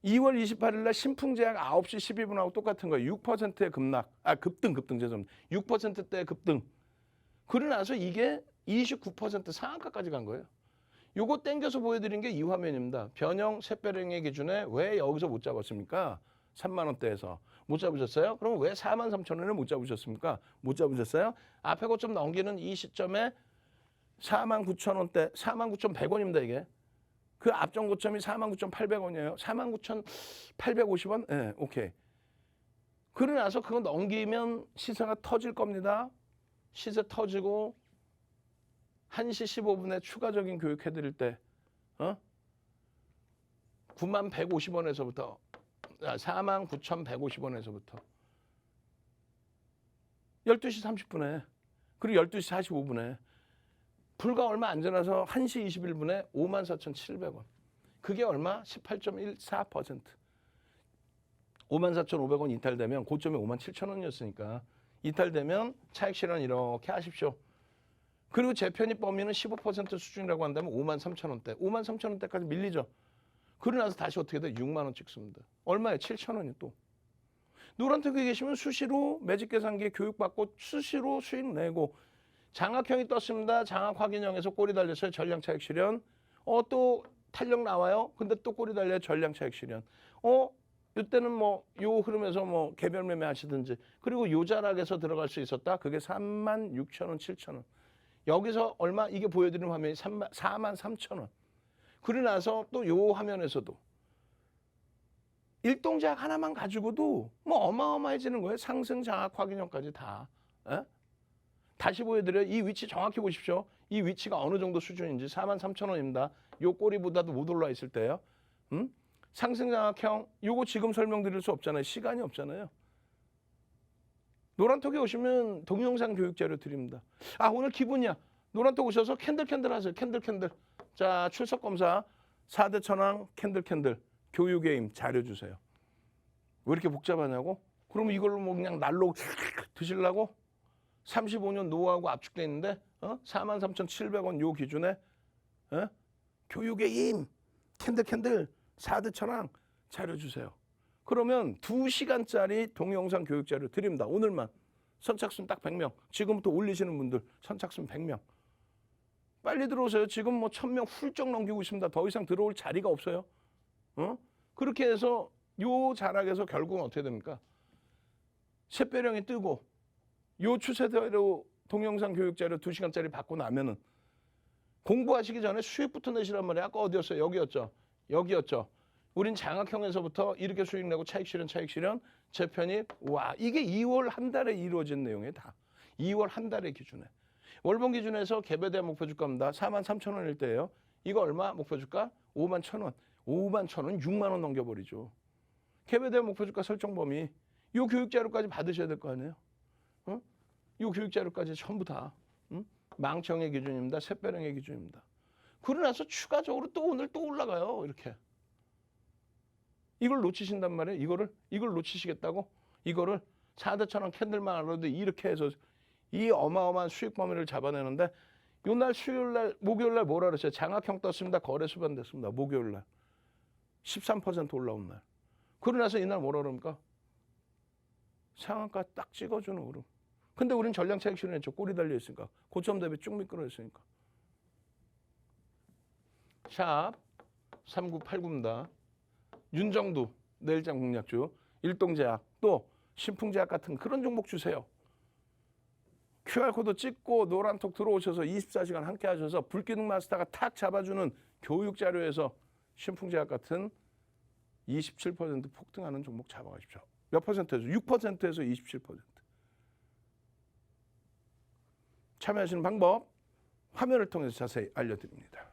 2월 28일 날 신풍제약 9시 12분하고 똑같은 거예요. 6%의 급등 죄송합니다. 6%대 급등. 그러고 나서 이게 29% 상한가까지 간 거예요. 요거 땡겨서 보여드린 게 이 화면입니다. 변형 샛별행의 기준에 왜 여기서 못 잡았습니까? 3만 원대에서. 못 잡으셨어요? 그럼 왜 43,000원을 못 잡으셨습니까? 못 잡으셨어요? 앞에 고점 넘기는 이 시점에 49,000원대, 49,100원입니다, 이게. 그 앞전 고점이 49,800원이에요. 49,850원? 네, 오케이. 그러고 나서 그거 넘기면 시세가 터질 겁니다. 시세 터지고 1시 15분에 추가적인 교육 해드릴 때 9150원에서부터 49,150원에서부터 12시 30분에 그리고 12시 45분에 불과 얼마 안 지나서 1시 21분에 54,700원. 그게 얼마? 18.14%. 54,500원 이탈되면 고점이 57,000원이었으니까 이탈되면 차익 실현 이렇게 하십시오. 그리고 재편입 범위는 15% 수준이라고 한다면 53,000원대. 53,000원대까지 밀리죠. 그러고 나서 다시 어떻게 돼? 6만 원 찍습니다. 얼마에? 7,000원이 또. 노란톡에 계시면 수시로 매직 계산기에 교육받고 수시로 수익 내고 장악형이 떴습니다. 장악 확인형에서 꼬리 달렸어요. 전량 차익 실현. 또 탄력 나와요. 근데 또 꼬리 달려요. 전량 차익 실현. 이때는 뭐 요 흐름에서 뭐 개별 매매 하시든지 그리고 요 자락에서 들어갈 수 있었다. 그게 36,000원, 7,000원. 여기서 얼마? 이게 보여드리는 화면이 43,000원. 그러고 나서 또 요 화면에서도 일동제약 하나만 가지고도 뭐 어마어마해지는 거예요. 상승 장악 확인형까지 다. 에? 다시 보여드려요. 이 위치 정확히 보십시오. 이 위치가 어느 정도 수준인지 43,000원입니다. 요 꼬리보다도 못 올라 있을 때요. 상승 장악형 요거 지금 설명드릴 수 없잖아요. 시간이 없잖아요. 노란톡에 오시면 동영상 교육 자료 드립니다. 오늘 기분이야. 노란톡 오셔서 캔들 하세요. 캔들. 자, 출석 검사 4대 천왕 캔들 교육의 힘 자료 주세요. 왜 이렇게 복잡하냐고? 그러면 이걸로 뭐 그냥 날로 드시려고? 35년 노하우가 압축돼 있는데 43,700원 요 기준에 교육의 힘 캔들 4대 천왕 자료 주세요. 그러면 2시간짜리 동영상 교육 자료 드립니다. 오늘만 선착순 딱 100명. 지금부터 올리시는 분들 선착순 100명. 빨리 들어오세요. 지금 뭐 1,000명 훌쩍 넘기고 있습니다. 더 이상 들어올 자리가 없어요. 그렇게 해서 요 자락에서 결국은 어떻게 됩니까? 샛별령이 뜨고 요 추세대로 동영상 교육 자료 2시간짜리 받고 나면은 공부하시기 전에 수익부터 내시란 말이에요. 아까 어디였어요? 여기였죠. 우린 장학형에서부터 이렇게 수익 내고 차익 실현, 재편입. 와, 이게 2월 한 달에 이루어진 내용이에요. 다. 2월 한 달의 기준에. 월봉 기준에서 개별대학 목표 주가입니다. 43,000원일 때예요. 이거 얼마 목표 주가? 51,000원. 51,000원 6만 원 넘겨버리죠. 개별대학 목표 주가 설정 범위. 요 교육 자료까지 받으셔야 될 거 아니에요. 요 교육 자료까지 전부 다 망청의 기준입니다. 샛별령의 기준입니다. 그러고 나서 추가적으로 또 오늘 또 올라가요. 이렇게. 이걸 놓치신단 말이에요. 이걸 놓치시겠다고? 이거를 4대천원 캔들만 알아도 이렇게 해서 이 어마어마한 수익 범위를 잡아내는데 요날 수요일날 목요일날 뭐라 그랬어요? 장학형 떴습니다. 거래 수반됐습니다. 목요일날 13% 올라온 날. 그러고 나서 이날 뭐라 그럽니까? 상한가 딱 찍어주는 흐름. 근데 우린 전량 차익 실현했죠. 꼬리 달려 있으니까. 고점 대비 쭉 미끄러 있으니까. 샵 3989입니다. 윤정두 내일장 공략주, 일동제약, 또 신풍제약 같은 그런 종목 주세요. QR코드 찍고 노란톡 들어오셔서 24시간 함께 하셔서 불기둥 마스터가 탁 잡아주는 교육 자료에서 신풍제약 같은 27% 폭등하는 종목 잡아가십시오. 몇 퍼센트에서? 6%에서 27%. 참여하시는 방법 화면을 통해서 자세히 알려드립니다.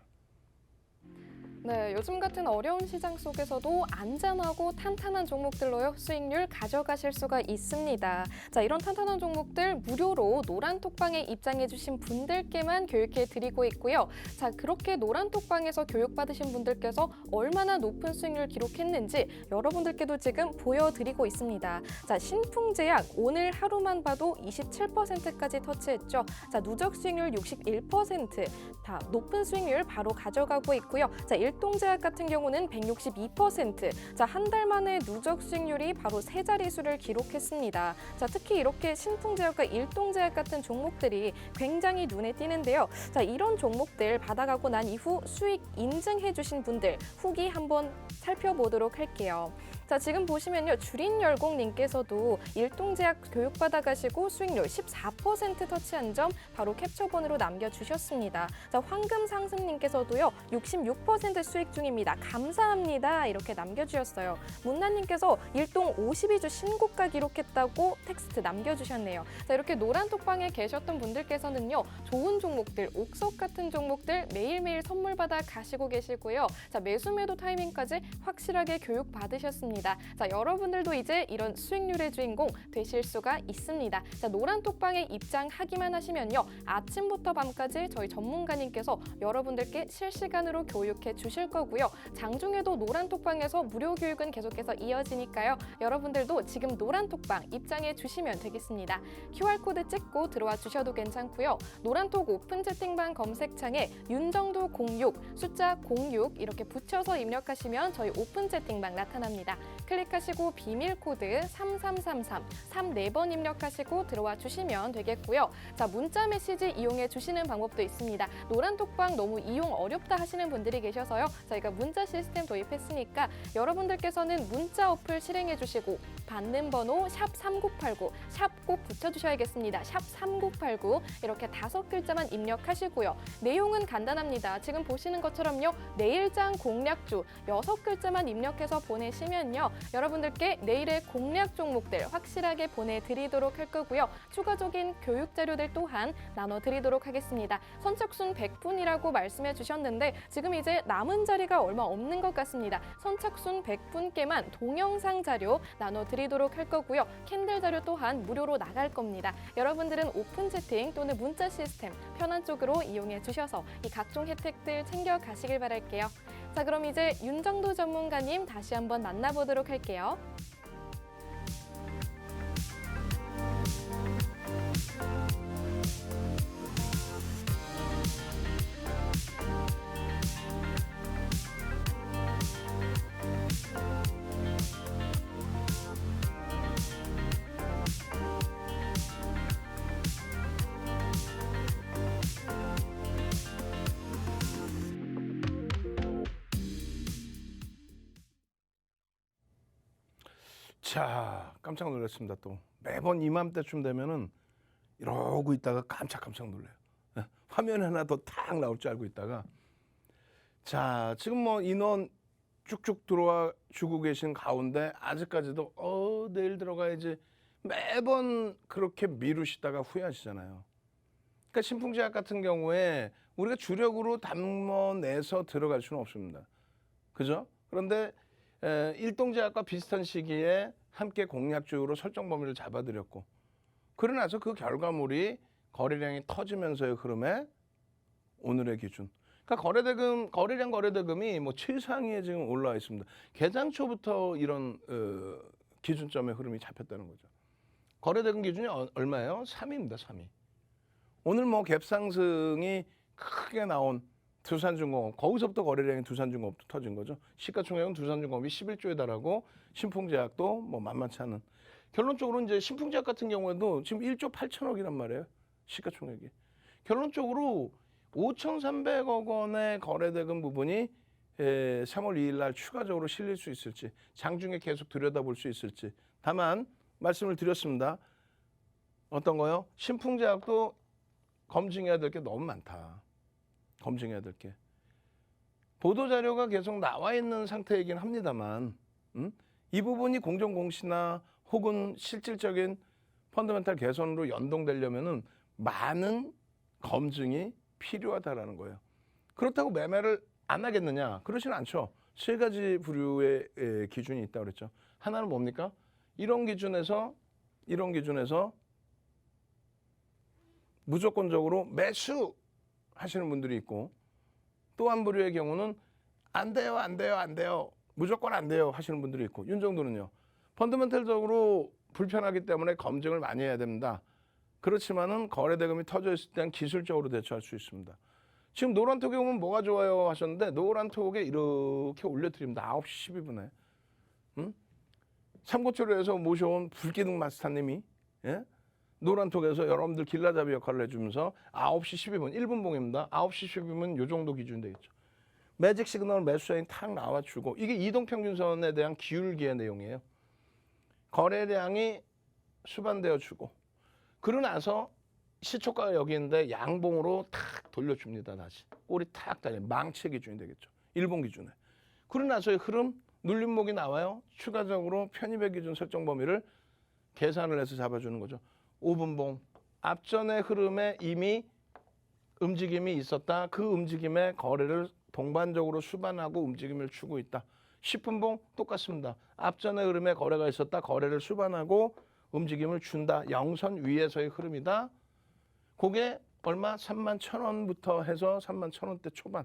네, 요즘 같은 어려운 시장 속에서도 안전하고 탄탄한 종목들로요 수익률 가져가실 수가 있습니다. 자, 이런 탄탄한 종목들 무료로 노란톡방에 입장해주신 분들께만 교육해 드리고 있고요. 자, 그렇게 노란톡방에서 교육받으신 분들께서 얼마나 높은 수익률 기록했는지 여러분들께도 지금 보여드리고 있습니다. 자, 신풍제약 오늘 하루만 봐도 27%까지 터치했죠. 자, 누적 수익률 61%, 다 높은 수익률 바로 가져가고 있고요. 자, 일동제약 같은 경우는 162%. 자, 한 달 만에 누적 수익률이 바로 세 자릿수를 기록했습니다. 자, 특히 이렇게 신풍제약과 일동제약 같은 종목들이 굉장히 눈에 띄는데요. 자, 이런 종목들 받아가고 난 이후 수익 인증해 주신 분들 후기 한번 살펴보도록 할게요. 자, 지금 보시면요. 주린열공님께서도 일동제약 교육받아가시고 수익률 14% 터치한 점 바로 캡처본으로 남겨주셨습니다. 자, 황금상승님께서도요. 66% 수익 중입니다. 감사합니다. 이렇게 남겨주셨어요. 문나님께서 일동 52주 신고가 기록했다고 텍스트 남겨주셨네요. 자, 이렇게 노란톡방에 계셨던 분들께서는요. 좋은 종목들, 옥석 같은 종목들 매일매일 선물 받아 가시고 계시고요. 자, 매수 매도 타이밍까지 확실하게 교육받으셨습니다. 자, 여러분들도 이제 이런 수익률의 주인공 되실 수가 있습니다. 자, 노란톡방에 입장하기만 하시면요. 아침부터 밤까지 저희 전문가님께서 여러분들께 실시간으로 교육해 주실 거고요. 장중에도 노란톡방에서 무료 교육은 계속해서 이어지니까요. 여러분들도 지금 노란톡방 입장해 주시면 되겠습니다. QR코드 찍고 들어와 주셔도 괜찮고요. 노란톡 오픈 채팅방 검색창에 윤정두 06, 숫자 06 이렇게 붙여서 입력하시면 저희 오픈 채팅방 나타납니다. 클릭하시고 비밀 코드 3333 34번 입력하시고 들어와 주시면 되겠고요. 자, 문자 메시지 이용해 주시는 방법도 있습니다. 노란톡방 너무 이용 어렵다 하시는 분들이 계셔서요. 저희가 문자 시스템 도입했으니까 여러분들께서는 문자 어플 실행해 주시고 받는 번호 샵 3989 샵 꼭 붙여주셔야겠습니다. 샵 3989 이렇게 5글자만 입력하시고요. 내용은 간단합니다. 지금 보시는 것처럼요. 내일장 공략주 6글자만 입력해서 보내시면요. 여러분들께 내일의 공략 종목들 확실하게 보내드리도록 할 거고요. 추가적인 교육 자료들 또한 나눠드리도록 하겠습니다. 선착순 100분이라고 말씀해 주셨는데 지금 이제 남은 자리가 얼마 없는 것 같습니다. 선착순 100분께만 동영상 자료 나눠드리도록 할 거고요. 캔들 자료 또한 무료로 나갈 겁니다. 여러분들은 오픈 채팅 또는 문자 시스템 편한 쪽으로 이용해 주셔서 이 각종 혜택들 챙겨 가시길 바랄게요. 자, 그럼 이제 윤정두 전문가님 다시 한번 만나보도록 할게요. 자, 깜짝 놀랐습니다. 또 매번 이맘때쯤 되면은 이러고 있다가 깜짝 놀래요. 예, 화면 하나 더 탁 나올 줄 알고 있다가 자, 지금 뭐 인원 쭉쭉 들어와 주고 계신 가운데 아직까지도 내일 들어가야지 매번 그렇게 미루시다가 후회하시잖아요. 그러니까 신풍제약 같은 경우에 우리가 주력으로 담궈내서 들어갈 수는 없습니다. 그죠? 그런데 일동제약과 비슷한 시기에 함께 공약주로 설정 범위를 잡아드렸고 그러고 나서 그 결과물이 거래량이 터지면서의 흐름에 오늘의 기준. 그러니까 거래량 거래대금이 뭐 최상위에 지금 올라와 있습니다. 개장 초부터 이런 기준점의 흐름이 잡혔다는 거죠. 거래대금 기준이 얼마예요? 3위입니다. 3위. 오늘 뭐 갭상승이 크게 나온 두산중공업, 거기서부터 거래량이 두산중공업도 터진 거죠. 시가총액은 두산중공업이 11조에 달하고 신풍제약도 뭐 만만치 않은. 결론적으로 이제 신풍제약 같은 경우에도 지금 1조 8천억이란 말이에요. 시가총액이. 결론적으로 5,300억 원의 거래대금 부분이 3월 2일 날 추가적으로 실릴 수 있을지, 장중에 계속 들여다볼 수 있을지. 다만 말씀을 드렸습니다. 어떤 거요? 신풍제약도 검증해야 될 게 너무 많다. 검증해야 될 게. 보도자료가 계속 나와 있는 상태이긴 합니다만 이 부분이 공정공시나 혹은 실질적인 펀더멘탈 개선으로 연동되려면은 많은 검증이 필요하다라는 거예요. 그렇다고 매매를 안 하겠느냐? 그러지는 않죠. 세 가지 부류의 기준이 있다고 그랬죠. 하나는 뭡니까? 이런 기준에서 무조건적으로 매수 하시는 분들이 있고 또 한 부류의 경우는 안 돼요. 무조건 안 돼요 하시는 분들이 있고 윤 정도는요. 펀더멘털적으로 불편하기 때문에 검증을 많이 해야 됩니다. 그렇지만은 거래대금이 터져 있을 때는 기술적으로 대처할 수 있습니다. 지금 노란톡에 오면 뭐가 좋아요 하셨는데 노란톡에 이렇게 올려드립니다. 9시 12분에. 삼고초려에서 모셔온 불기둥 마스터님이 노란톡에서 여러분들 길라잡이 역할을 해주면서 9시 12분 1분 봉입니다. 9시 12분 요 정도 기준 되겠죠. 매직 시그널 매수사인 탁 나와주고 이게 이동평균선에 대한 기울기의 내용이에요. 거래량이 수반되어주고 그러고 나서 시초가가 여기 있는데 양봉으로 탁 돌려줍니다. 다시 꼬리 탁 달려 망치 기준이 되겠죠. 일본 기준에. 그러고 나서의 흐름 눌림목이 나와요. 추가적으로 편입의 기준 설정 범위를 계산을 해서 잡아주는 거죠. 5분봉 앞전의 흐름에 이미 움직임이 있었다. 그 움직임의 거래를 동반적으로 수반하고 움직임을 주고 있다. 10분봉 똑같습니다. 앞전의 흐름에 거래가 있었다. 거래를 수반하고 움직임을 준다. 영선 위에서의 흐름이다. 그게 얼마? 31,000원부터 해서 31,000원대 초반.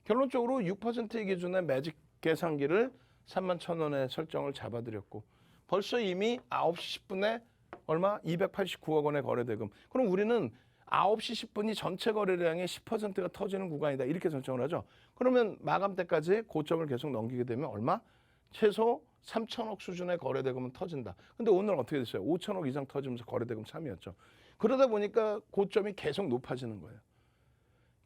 결론적으로 6%의 기준의 매직 계산기를 31,000원에 설정을 잡아드렸고 벌써 이미 9시 10분에 얼마? 289억 원의 거래대금. 그럼 우리는 9시 10분이 전체 거래량의 10%가 터지는 구간이다. 이렇게 설정을 하죠. 그러면 마감 때까지 고점을 계속 넘기게 되면 얼마? 최소 3천억 수준의 거래대금은 터진다. 근데 오늘 어떻게 됐어요? 5천억 이상 터지면서 거래대금 3위였죠. 그러다 보니까 고점이 계속 높아지는 거예요.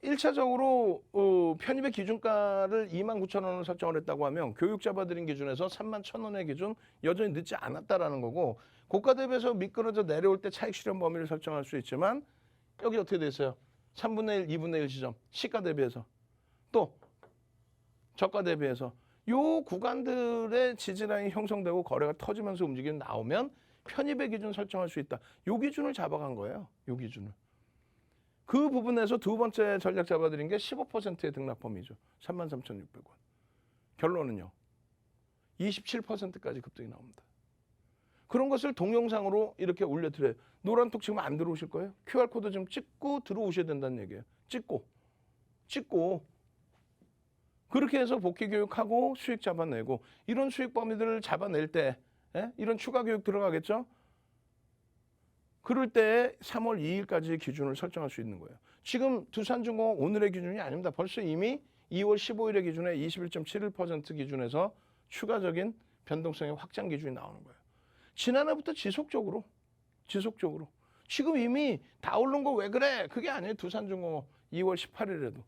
1차적으로 편입의 기준가를 29,000원을 설정을 했다고 하면 교육 잡아드린 기준에서 31,000원의 기준 여전히 늦지 않았다라는 거고 고가 대비해서 미끄러져 내려올 때 차익 실현 범위를 설정할 수 있지만 여기 어떻게 돼 있어요? 3분의 1, 2분의 1 지점 시가 대비해서 또 저가 대비해서 요 구간들의 지지라인이 형성되고 거래가 터지면서 움직임 나오면 편입의 기준 설정할 수 있다. 요 기준을 잡아간 거예요. 요 기준을. 그 부분에서 두 번째 전략 잡아드린 게 15%의 등락 범위죠. 33,600원. 결론은요. 27%까지 급등이 나옵니다. 그런 것을 동영상으로 이렇게 올려드려요. 노란톡 지금 안 들어오실 거예요? QR코드 좀 찍고 들어오셔야 된다는 얘기예요. 찍고 그렇게 해서 복귀 교육하고 수익 잡아내고 이런 수익 범위들을 잡아낼 때 이런 추가 교육 들어가겠죠? 그럴 때 3월 2일까지 기준을 설정할 수 있는 거예요. 지금 두산중공업 오늘의 기준이 아닙니다. 벌써 이미 2월 15일의 기준에 21.71% 기준에서 추가적인 변동성의 확장 기준이 나오는 거예요. 지난해부터 지속적으로 지금 이미 다 오른 거 왜 그래? 그게 아니에요. 두산중공업 2월 18일에도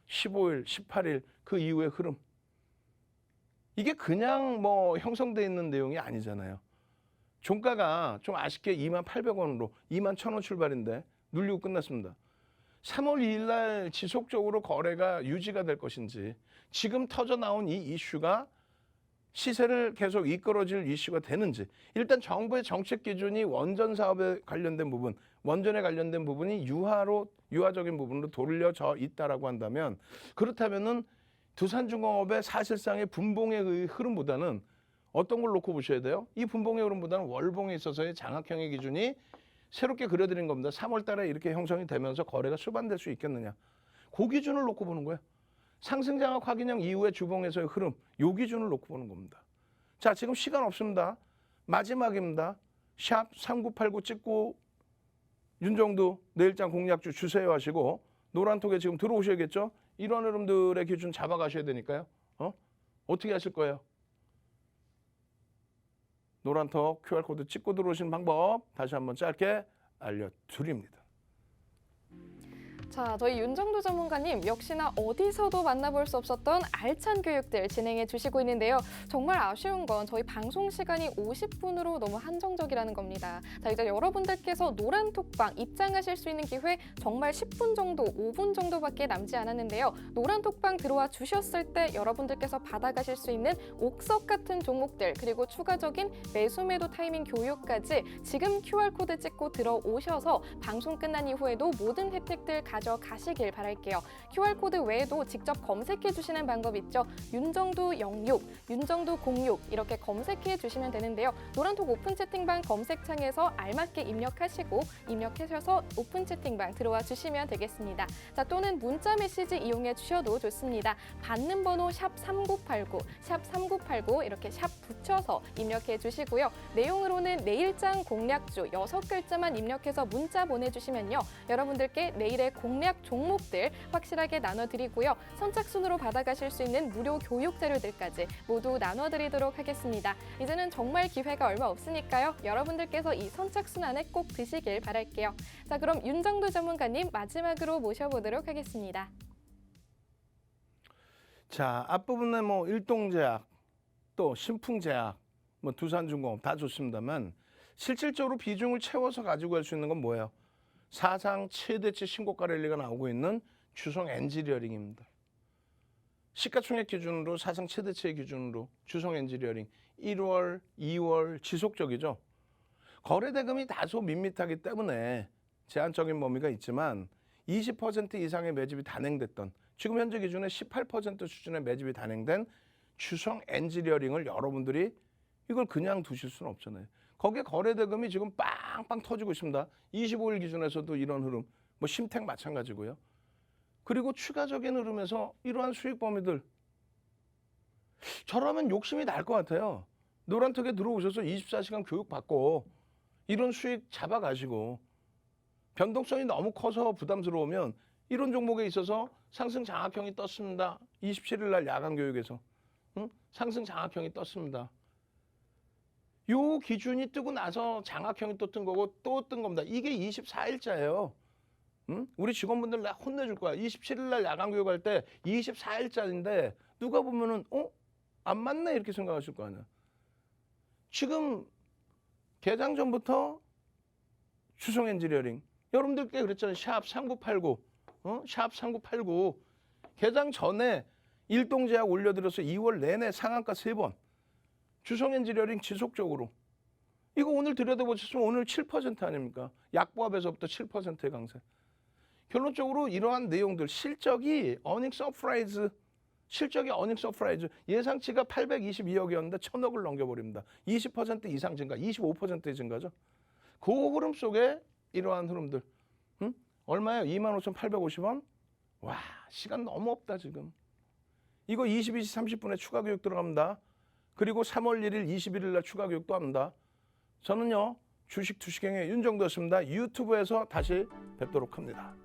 15일, 18일 그 이후의 흐름. 이게 그냥 뭐 형성돼 있는 내용이 아니잖아요. 종가가 좀 아쉽게 28,000원으로 21,000원 출발인데 눌리고 끝났습니다. 3월 2일 날 지속적으로 거래가 유지가 될 것인지 지금 터져 나온 이 이슈가 시세를 계속 이끌어질 이슈가 되는지 일단 정부의 정책 기준이 원전 사업에 관련된 부분, 원전에 관련된 부분이 유화적인 부분으로 돌려져 있다라고 한다면 그렇다면은 두산중공업의 사실상의 분봉의 흐름보다는 어떤 걸 놓고 보셔야 돼요? 이 분봉의 흐름보다는 월봉에 있어서의 장악형의 기준이 새롭게 그려드린 겁니다. 3월 달에 이렇게 형성이 되면서 거래가 수반될 수 있겠느냐. 그 기준을 놓고 보는 거예요. 상승장악 확인형 이후의 주봉에서의 흐름, 요 기준을 놓고 보는 겁니다. 자, 지금 시간 없습니다. 마지막입니다. 샵 3989 찍고 윤정두 내일장 공략주 주세요 하시고 노란톡에 지금 들어오셔야겠죠? 이런 흐름들의 기준 잡아가셔야 되니까요. 어떻게 하실 거예요? 노란톡 QR코드 찍고 들어오시는 방법 다시 한번 짧게 알려드립니다. 자, 저희 윤정두 전문가님 역시나 어디서도 만나볼 수 없었던 알찬 교육들 진행해 주시고 있는데요. 정말 아쉬운 건 저희 방송 시간이 50분으로 너무 한정적이라는 겁니다. 자, 이제 여러분들께서 노란톡방 입장하실 수 있는 기회 정말 10분 정도, 5분 정도밖에 남지 않았는데요. 노란톡방 들어와 주셨을 때 여러분들께서 받아가실 수 있는 옥석 같은 종목들 그리고 추가적인 매수 매도 타이밍 교육까지 지금 QR코드 찍고 들어오셔서 방송 끝난 이후에도 모든 혜택들 가져가시길 바랄게요. QR코드 외에도 직접 검색해 주시는 방법 있죠. 윤정두 06, 윤정두 06 이렇게 검색해 주시면 되는데요. 노란톡 오픈 채팅방 검색창에서 알맞게 입력하시고 입력하셔서 오픈 채팅방 들어와 주시면 되겠습니다. 자, 또는 문자 메시지 이용해 주셔도 좋습니다. 받는 번호 샵 3989, 샵 3989 이렇게 샵 붙여서 입력해 주시고요. 내용으로는 내일장 공략주 6글자만 입력해서 문자 보내주시면요. 여러분들께 내일의 공략 종목들 확실하게 나눠드리고요. 선착순으로 받아가실 수 있는 무료 교육 자료들까지 모두 나눠드리도록 하겠습니다. 이제는 정말 기회가 얼마 없으니까요. 여러분들께서 이 선착순 안에 꼭 드시길 바랄게요. 자, 그럼 윤정두 전문가님 마지막으로 모셔보도록 하겠습니다. 자, 앞부분에 뭐 일동제약, 또 신풍제약, 뭐 두산중공업 다 좋습니다만 실질적으로 비중을 채워서 가지고 갈 수 있는 건 뭐예요? 사상 최대치 신고가 랠리가 나오고 있는 주성 엔지니어링입니다. 시가총액 기준으로 사상 최대치의 기준으로 주성 엔지니어링 1월, 2월 지속적이죠. 거래 대금이 다소 밋밋하기 때문에 제한적인 범위가 있지만 20% 이상의 매집이 단행됐던 지금 현재 기준에 18% 수준의 매집이 단행된 주성 엔지니어링을 여러분들이 이걸 그냥 두실 수는 없잖아요. 거기에 거래 대금이 지금 빵빵 터지고 있습니다. 25일 기준에서도 이런 흐름, 뭐 심택 마찬가지고요. 그리고 추가적인 흐름에서 이러한 수익 범위들 저라면 욕심이 날 것 같아요. 노란톡에 들어오셔서 24시간 교육받고 이런 수익 잡아가시고 변동성이 너무 커서 부담스러우면 이런 종목에 있어서 상승 장악형이 떴습니다. 27일 날 야간 교육에서 상승 장악형이 떴습니다. 요 기준이 뜨고 나서 장악형이 또 뜬 거고 또 뜬 겁니다. 이게 24일자예요. 우리 직원분들 나 혼내줄 거야. 27일 날 야간 교육할 때 24일자인데 누가 보면은 안 맞네 이렇게 생각하실 거 아니야. 지금 개장 전부터 주성 엔지니어링 여러분들께 그랬잖아요. 샵 3989 샵 3989 개장 전에 일동제약 올려드려서 2월 내내 상한가 3번 주성 엔지니어링 지속적으로 이거 오늘 들여다보셨으면 오늘 7% 아닙니까? 약보합에서부터 7%의 강세. 결론적으로 이러한 내용들 실적이 어닝 서프라이즈 예상치가 822억이었는데 1,000억을 넘겨버립니다. 20% 이상 증가, 25%의 증가죠. 그 흐름 속에 이러한 흐름들 얼마예요? 25,850원? 와, 시간 너무 없다 지금. 이거 22시 30분에 추가 교육 들어갑니다. 그리고 3월 1일, 21일 날 추가 교육도 합니다. 저는요, 주식 투시경의 윤정두였습니다. 유튜브에서 다시 뵙도록 합니다.